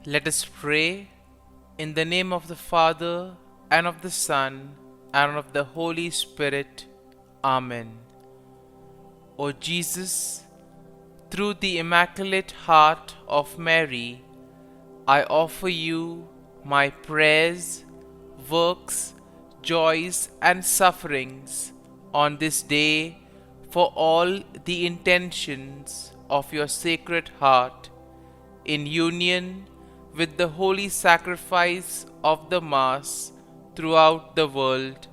Let us pray in the name of the Father, and of the Son, and of the Holy Spirit. Amen. O Jesus, through the Immaculate Heart of Mary, I offer you my prayers, works, joys, and sufferings on this day for all the intentions of your Sacred Heart, in union with the holy sacrifice of the Mass throughout the world,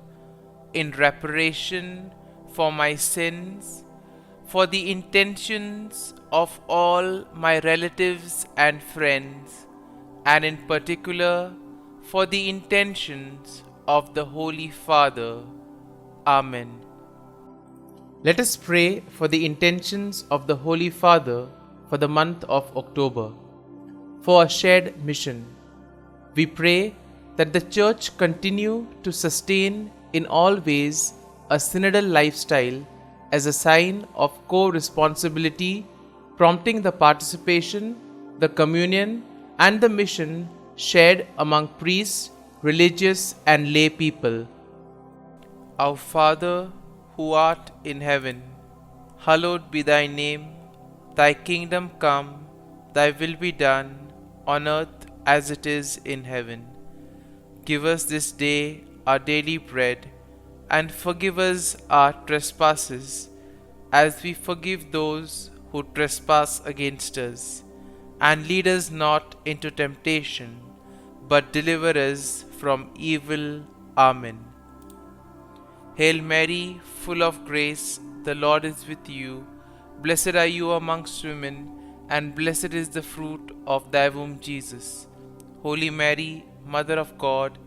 in reparation for my sins, for the intentions of all my relatives and friends, and in particular for the intentions of the Holy Father. Amen. Let us pray for the intentions of the Holy Father for the month of October. For a shared mission, we pray that the Church continue to sustain in all ways a synodal lifestyle as a sign of co-responsibility, prompting the participation, the communion, and the mission shared among priests, religious, and lay people. Our Father, who art in heaven, hallowed be thy name. Thy kingdom come, thy will be done, on earth as it is in heaven. Give us this day our daily bread, and forgive us our trespasses, as we forgive those who trespass against us. And lead us not into temptation, but deliver us from evil. Amen. Hail Mary, full of grace, the Lord is with you. Blessed are you amongst women, and blessed is the fruit of thy womb, Jesus. Holy Mary, Mother of God,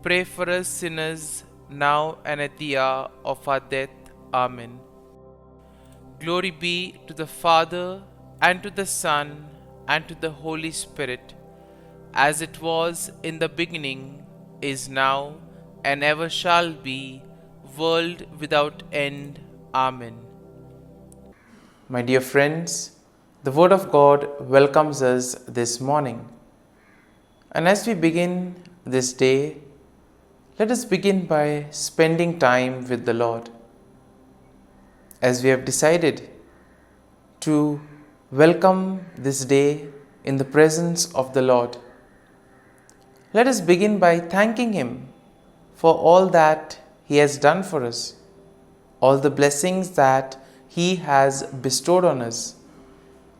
pray for us sinners, now and at the hour of our death. Amen. Glory be to the Father, and to the Son, and to the Holy Spirit, as it was in the beginning, is now, and ever shall be, world without end. Amen. My dear friends, the Word of God welcomes us this morning. And as we begin this day, let us begin by spending time with the Lord. As we have decided to welcome this day in the presence of the Lord, let us begin by thanking Him for all that He has done for us, all the blessings that He has bestowed on us,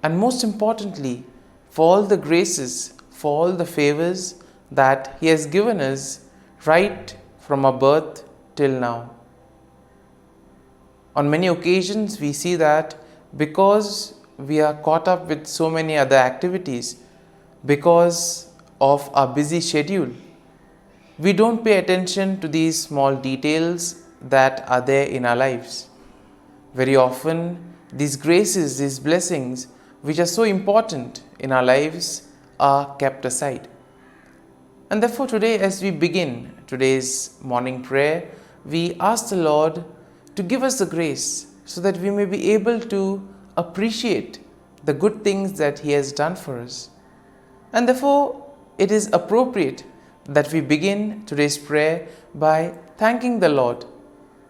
and most importantly, for all the graces, for all the favors that He has given us right from our birth till now. On many occasions, we see that because we are caught up with so many other activities, because of our busy schedule, we don't pay attention to these small details that are there in our lives. Very often, these graces, these blessings, which are so important in our lives, are kept aside. And therefore today, as we begin today's morning prayer, we ask the Lord to give us the grace so that we may be able to appreciate the good things that He has done for us. And therefore, it is appropriate that we begin today's prayer by thanking the Lord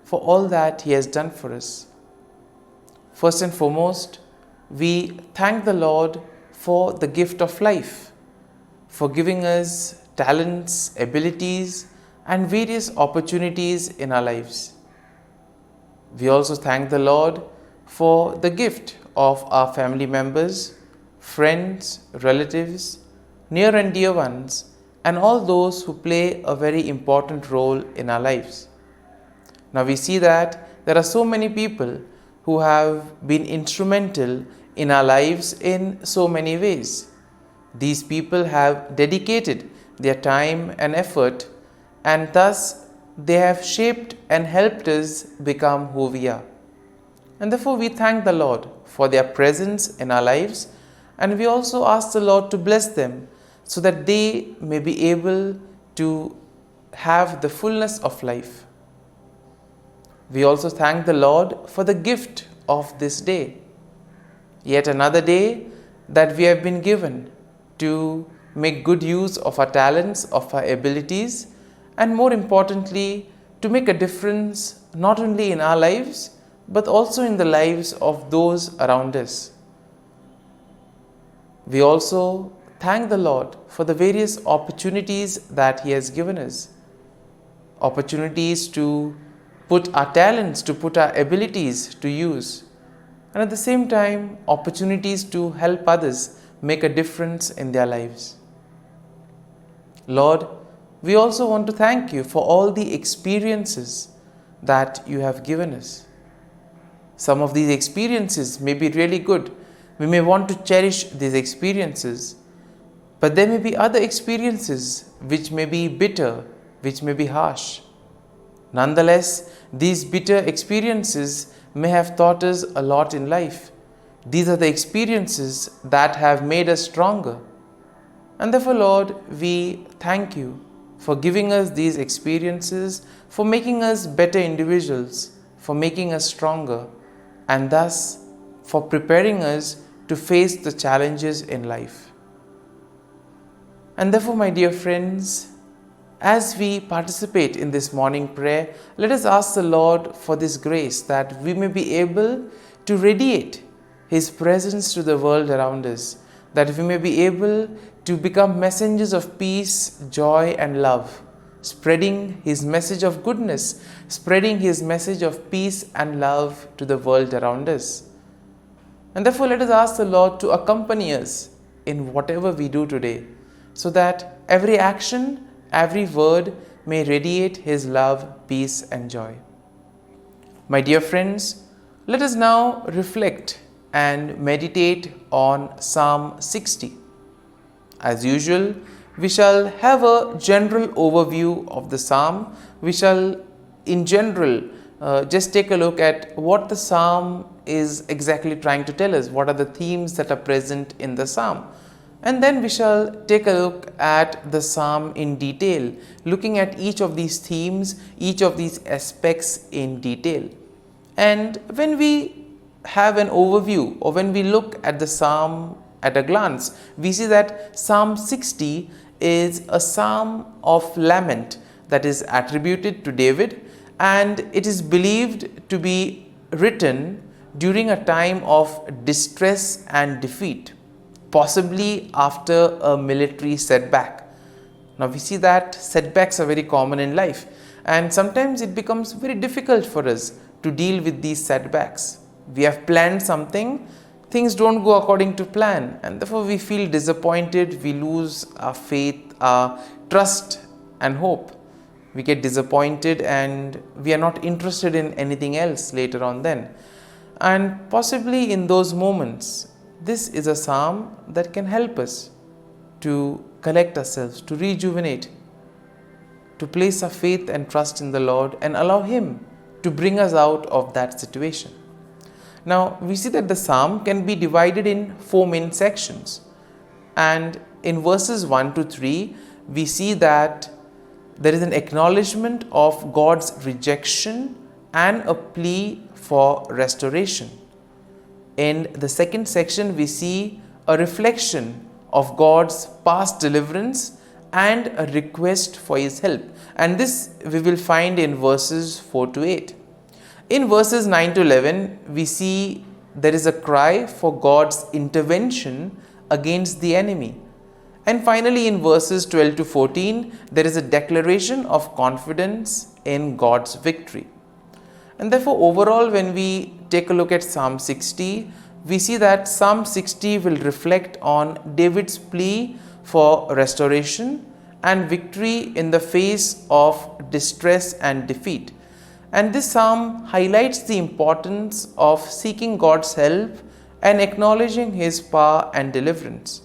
for all that He has done for us. First and foremost, we thank the Lord for the gift of life, for giving us talents, abilities, and various opportunities in our lives. We also thank the Lord for the gift of our family members, friends, relatives, near and dear ones, and all those who play a very important role in our lives. Now we see that there are so many people who have been instrumental in our lives in so many ways. These people have dedicated their time and effort, and thus they have shaped and helped us become who we are. And therefore we thank the Lord for their presence in our lives, and we also ask the Lord to bless them so that they may be able to have the fullness of life. We also thank the Lord for the gift of this day, yet another day that we have been given to make good use of our talents, of our abilities, and more importantly, to make a difference not only in our lives but also in the lives of those around us. We also thank the Lord for the various opportunities that He has given us. Opportunities to put our talents, to put our abilities to use. And at the same time, opportunities to help others make a difference in their lives. Lord, we also want to thank You for all the experiences that You have given us. Some of these experiences may be really good. We may want to cherish these experiences. But there may be other experiences which may be bitter, which may be harsh. Nonetheless, these bitter experiences may have taught us a lot in life. These are the experiences that have made us stronger. And therefore, Lord, we thank You for giving us these experiences, for making us better individuals, for making us stronger, and thus for preparing us to face the challenges in life. And therefore, my dear friends, as we participate in this morning prayer, let us ask the Lord for this grace that we may be able to radiate His presence to the world around us, that we may be able to become messengers of peace, joy, and love, spreading His message of goodness, spreading His message of peace and love to the world around us. And therefore, let us ask the Lord to accompany us in whatever we do today, so that every action, every word may radiate His love, peace, and joy. My dear friends, let us now reflect and meditate on Psalm 60. As usual, we shall have a general overview of the psalm. We shall, in general, just take a look at what the psalm is exactly trying to tell us. What are the themes that are present in the psalm? And then we shall take a look at the psalm in detail, looking at each of these themes, each of these aspects in detail. And when we have an overview, or when we look at the psalm at a glance, we see that Psalm 60 is a psalm of lament that is attributed to David, and it is believed to be written during a time of distress and defeat, possibly after a military setback. Now we see that setbacks are very common in life, and sometimes it becomes very difficult for us to deal with these setbacks. We have planned something, things don't go according to plan, and therefore we feel disappointed, we lose our faith, our trust and hope. We get disappointed and we are not interested in anything else later on then. And possibly in those moments, this is a psalm that can help us to collect ourselves, to rejuvenate, to place our faith and trust in the Lord and allow Him to bring us out of that situation. Now, we see that the psalm can be divided in 4 main sections. And in verses 1 to 3, we see that there is an acknowledgement of God's rejection and a plea for restoration. In the second section, we see a reflection of God's past deliverance and a request for His help. And this we will find in verses 4 to 8. In verses 9 to 11, we see there is a cry for God's intervention against the enemy. And finally, in verses 12 to 14, there is a declaration of confidence in God's victory. And therefore, overall, when we take a look at Psalm 60, we see that Psalm 60 will reflect on David's plea for restoration and victory in the face of distress and defeat. And this psalm highlights the importance of seeking God's help and acknowledging His power and deliverance.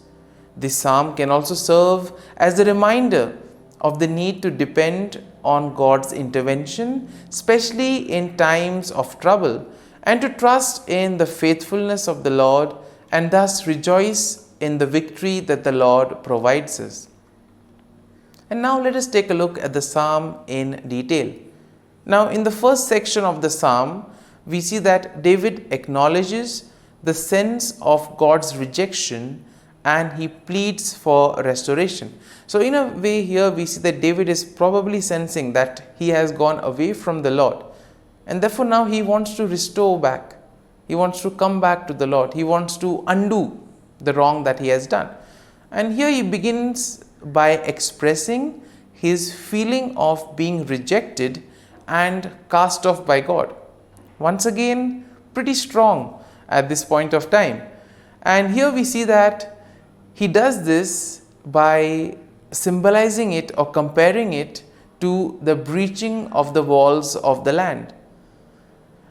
This psalm can also serve as a reminder of the need to depend on God's intervention, especially in times of trouble, and to trust in the faithfulness of the Lord and thus rejoice in the victory that the Lord provides us. And now let us take a look at the psalm in detail. Now, in the first section of the psalm, we see that David acknowledges the sense of God's rejection and he pleads for restoration. So in a way here we see that David is probably sensing that he has gone away from the Lord, and therefore now he wants to restore back. He wants to come back to the Lord. He wants to undo the wrong that he has done. And here he begins by expressing his feeling of being rejected and cast off by God. Once again, pretty strong at this point of time. And here we see that he does this by symbolizing it or comparing it to the breaching of the walls of the land.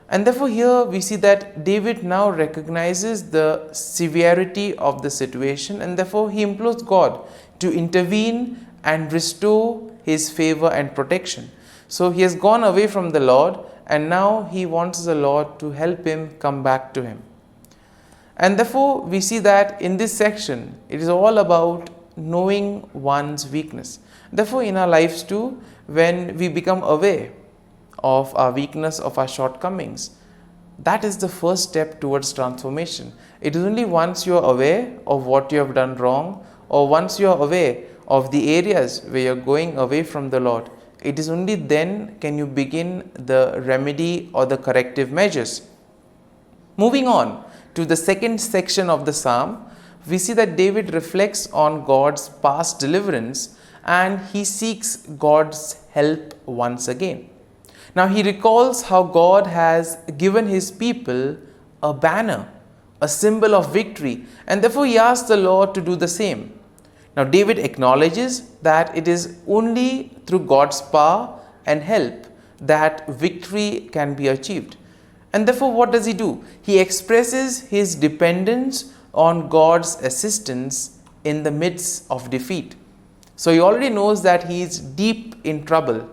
And therefore here we see that David now recognizes the severity of the situation, and therefore he implores God to intervene and restore his favor and protection. So he has gone away from the Lord, and now he wants the Lord to help him come back to him. And therefore we see that in this section it is all about knowing one's weakness. Therefore in our lives too, when we become aware of our weakness, of our shortcomings, that is the first step towards transformation. It is only once you are aware of what you have done wrong, or once you are aware of the areas where you are going away from the Lord, it is only then can you begin the remedy or the corrective measures. Moving on to the second section of the psalm, we see that David reflects on God's past deliverance and he seeks God's help once again. Now he recalls how God has given his people a banner, a symbol of victory, and therefore he asks the Lord to do the same. Now David acknowledges that it is only through God's power and help that victory can be achieved. And therefore what does he do? He expresses his dependence on God's assistance in the midst of defeat. So he already knows that he is deep in trouble,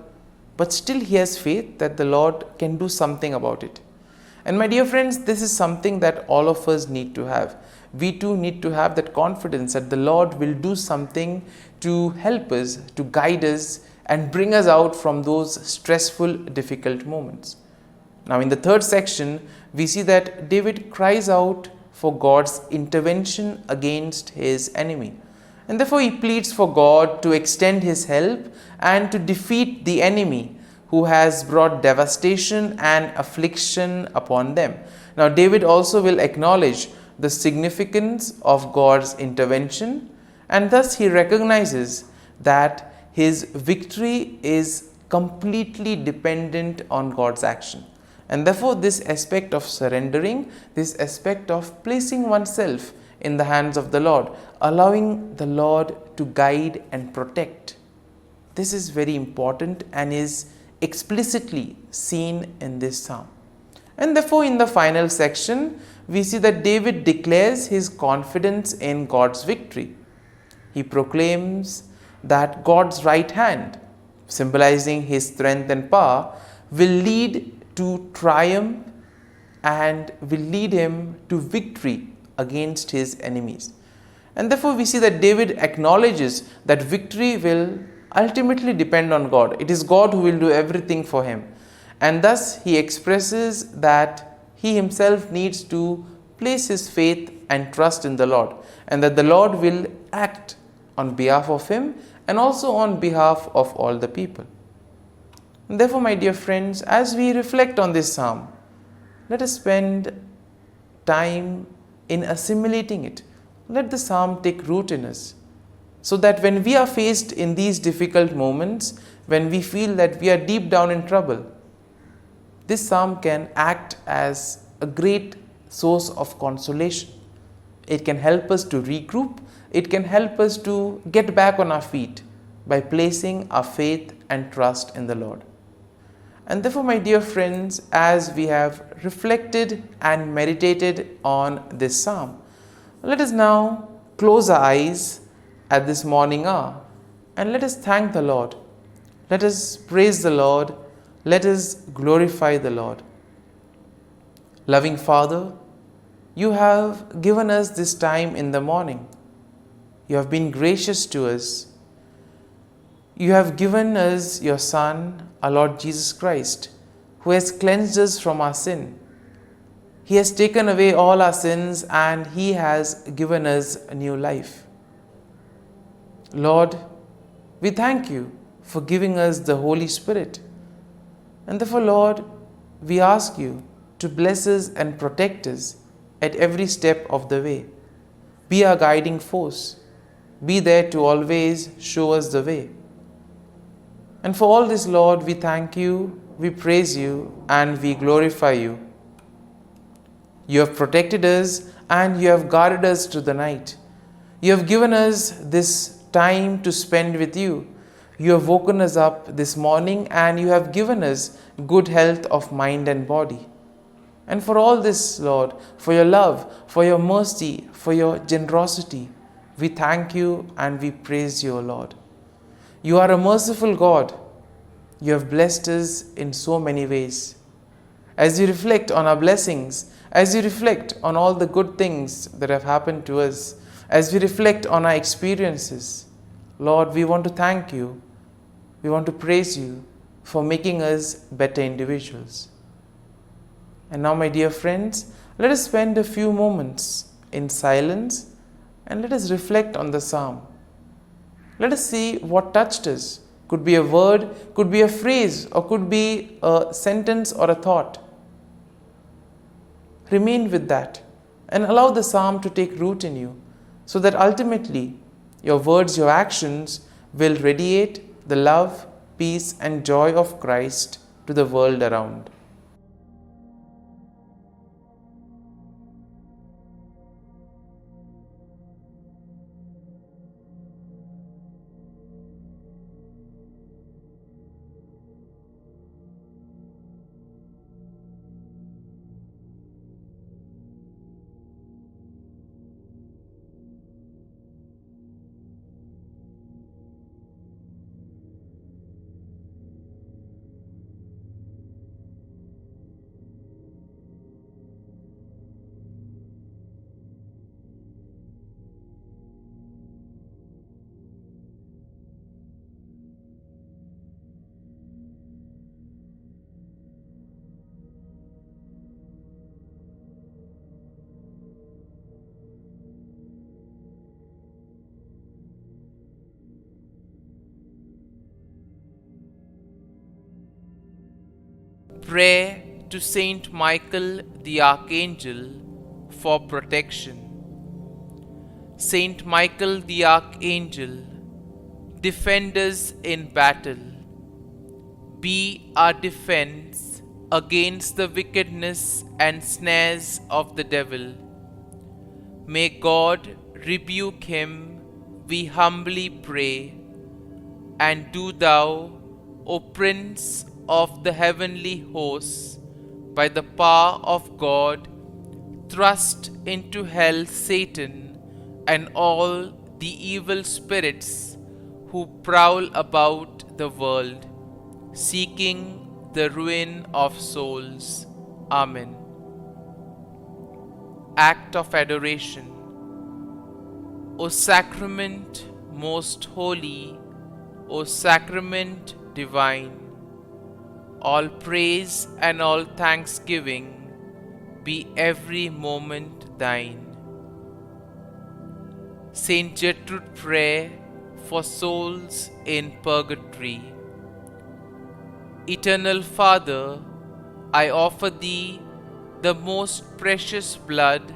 but still he has faith that the Lord can do something about it. And my dear friends, this is something that all of us need to have. We too need to have that confidence that the Lord will do something to help us, to guide us and bring us out from those stressful, difficult moments. Now in the third section, we see that David cries out for God's intervention against his enemy. And therefore he pleads for God to extend his help and to defeat the enemy who has brought devastation and affliction upon them. Now David also will acknowledge the significance of God's intervention, and thus he recognizes that his victory is completely dependent on God's action. And therefore this aspect of surrendering, this aspect of placing oneself in the hands of the Lord, allowing the Lord to guide and protect, this is very important and is explicitly seen in this psalm. And therefore in the final section, we see that David declares his confidence in God's victory. He proclaims that God's right hand, symbolizing his strength and power, will lead to triumph and will lead him to victory against his enemies. And therefore we see that David acknowledges that victory will ultimately depend on God. It is God who will do everything for him. And thus he expresses that he himself needs to place his faith and trust in the Lord, and that the Lord will act on behalf of him and also on behalf of all the people. And therefore, my dear friends, as we reflect on this psalm, let us spend time in assimilating it. Let the psalm take root in us, so that when we are faced in these difficult moments, when we feel that we are deep down in trouble, this psalm can act as a great source of consolation. It can help us to regroup. It can help us to get back on our feet by placing our faith and trust in the Lord. And therefore, my dear friends, as we have reflected and meditated on this psalm, let us now close our eyes at this morning hour and let us thank the Lord. Let us praise the Lord. Let us glorify the Lord. Loving Father, you have given us this time in the morning. You have been gracious to us. You have given us your Son, our Lord Jesus Christ, who has cleansed us from our sin. He has taken away all our sins and He has given us a new life. Lord, we thank You for giving us the Holy Spirit. And therefore, Lord, we ask You to bless us and protect us at every step of the way. Be our guiding force. Be there to always show us the way. And for all this, Lord, we thank You, we praise You, and we glorify You. You have protected us and You have guarded us through the night. You have given us this time to spend with You. You have woken us up this morning and You have given us good health of mind and body. And for all this, Lord, for Your love, for Your mercy, for Your generosity, we thank You and we praise You, O Lord. You are a merciful God. You have blessed us in so many ways. As we reflect on our blessings, as we reflect on all the good things that have happened to us, as we reflect on our experiences, Lord, we want to thank You. We want to praise You for making us better individuals. And now, my dear friends, let us spend a few moments in silence and let us reflect on the psalm. Let us see what touched us. Could be a word, could be a phrase, or could be a sentence or a thought. Remain with that and allow the psalm to take root in you, so that ultimately your words, your actions will radiate the love, peace, and joy of Christ to the world around. Prayer to Saint Michael the Archangel for protection. Saint Michael the Archangel, defend us in battle. Be our defense against the wickedness and snares of the devil. May God rebuke him, we humbly pray. And do Thou, O Prince of the heavenly hosts, by the power of God, thrust into hell Satan and all the evil spirits who prowl about the world, seeking the ruin of souls. Amen. Act of Adoration. O Sacrament most holy, O Sacrament divine, all praise and all thanksgiving be every moment Thine. Saint Gertrude Prayer for souls in purgatory. Eternal Father, I offer Thee the most precious blood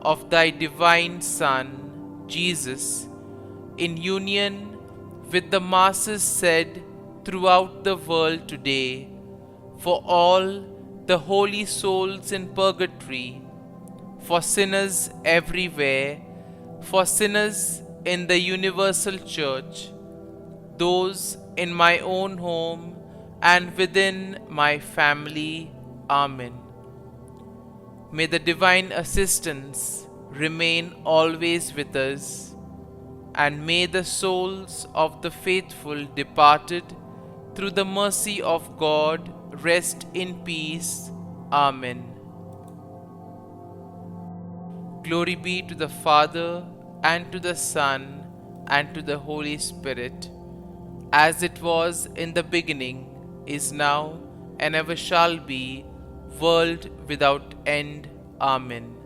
of Thy divine Son, Jesus, in union with the masses said throughout the world today, for all the holy souls in purgatory, for sinners everywhere, for sinners in the universal church, those in my own home and within my family. Amen. May the divine assistance remain always with us, and may the souls of the faithful departed through the mercy of God rest in peace. Amen. Glory be to the Father, and to the Son, and to the Holy Spirit, as it was in the beginning, is now, and ever shall be, world without end. Amen.